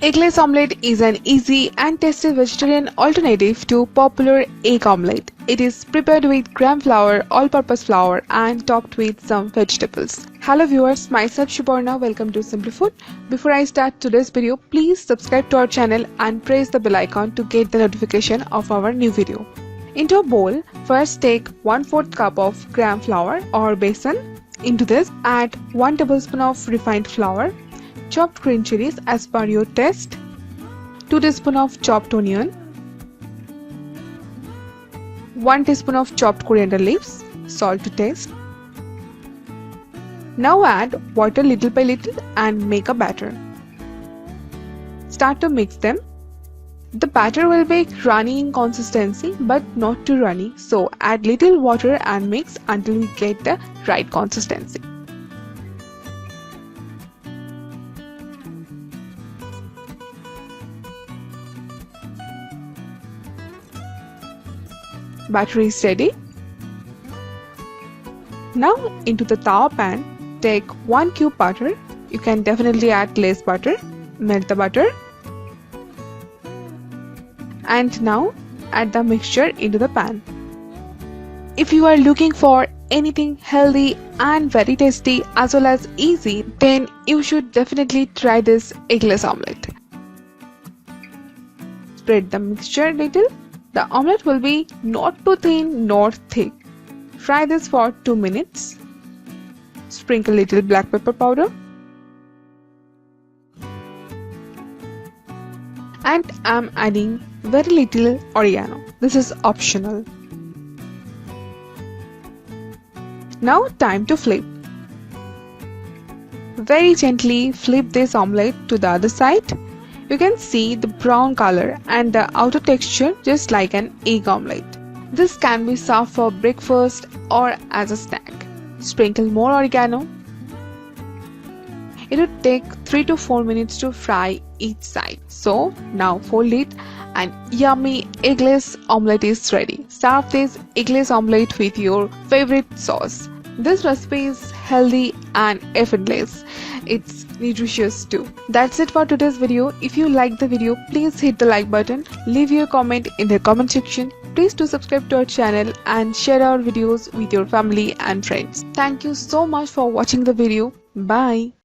Eggless omelette is an easy and tasty vegetarian alternative to popular egg omelette. It is prepared with gram flour, all-purpose flour and topped with some vegetables. Hello viewers, myself Shubarna. Welcome to Simple Food. Before I start today's video, please subscribe to our channel and press the bell icon to get the notification of our new video. Into a bowl, first take 1/4 cup of gram flour or besan. Into this, add 1 tablespoon of refined flour, chopped green chilies as per your taste, 2 teaspoons of chopped onion, 1 teaspoon of chopped coriander leaves, salt to taste. Now add water little by little and make a batter. Start to mix them. The batter will be runny in consistency but not too runny, so add little water and mix until we get the right consistency. Batter is ready. Now into the tawa pan, take 1 cube butter. You can definitely add less butter. Melt the butter. And now add the mixture into the pan. If you are looking for anything healthy and very tasty as well as easy, then you should definitely try this eggless omelette. Spread the mixture a little. The omelette will be not too thin nor thick. Fry this for 2 minutes. Sprinkle little black pepper powder. And I'm adding very little oregano. This is optional. Now time to flip. Very gently flip this omelette to the other side. You can see the brown color and the outer texture just like an egg omelette. This can be served for breakfast or as a snack. Sprinkle more oregano. It would take 3 to 4 minutes to fry each side. So now fold it and yummy eggless omelette is ready. Serve this eggless omelette with your favorite sauce. This recipe is healthy and effortless. It's nutritious too. That's it for today's video. If you like the video, please hit the like button. Leave your comment in the comment section. Please do subscribe to our channel and share our videos with your family and friends. Thank you so much for watching the video. Bye.